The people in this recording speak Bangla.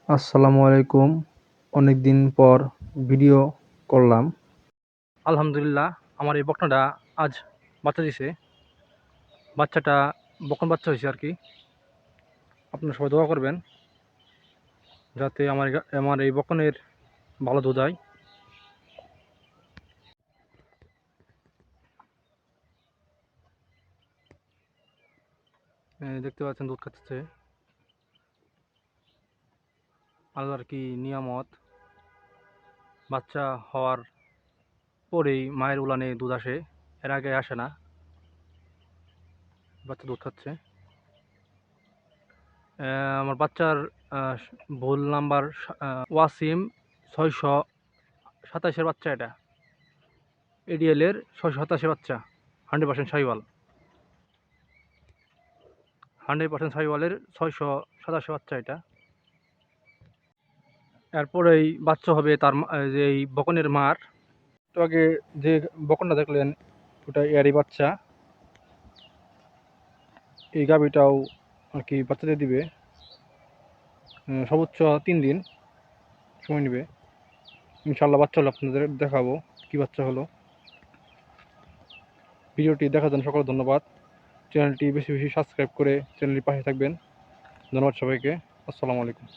আসসালামু আলাইকুম। অনেকদিন পর ভিডিও করলাম। আলহামদুলিল্লাহ, আমার এই বকনাটা আজ বাচ্চা দিছে। বাচ্চাটা বকন বাচ্চা হয়েছে আর কি। আপনারা সবাই দোয়া করবেন যাতে আমার এই বকনের ভালো দুধ হয়। দেখতে পাচ্ছেন দুধ খাচ্ছে। আল্লাহর কি নিয়ামত! বাচ্চা হওয়ার পরেই মায়ের উলানে দুধ আসে, এর আগে আসে না। বাচ্চা দুধ খাচ্ছে। আমার বাচ্চার ভুল নাম্বার ওয়াসিম 627-এর বাচ্চা এটা। এডিএল-এর 627 বাচ্চা, 100% শাহিওয়াল। 100% শাহিওয়ালের 687 বাচ্চা এটা। এরপরেই বাচ্চা হবে তার যে এই বকনের মার। একটু আগে যে বকনটা দেখলেন ওটা এরই বাচ্চা। এই গাভীটাও আর কি বাচ্চা দিয়ে দিবে। সর্বোচ্চ 3 দিন সময় নেবে। ইনশাল্লাহ বাচ্চা হলে আপনাদের দেখাবো কি বাচ্চা হলো। ভিডিওটি দেখার জন্য সকলকে ধন্যবাদ। চ্যানেলটি বেশি বেশি সাবস্ক্রাইব করে চ্যানেলটির পাশে থাকবেন। ধন্যবাদ সবাইকে। আসসালামু আলাইকুম।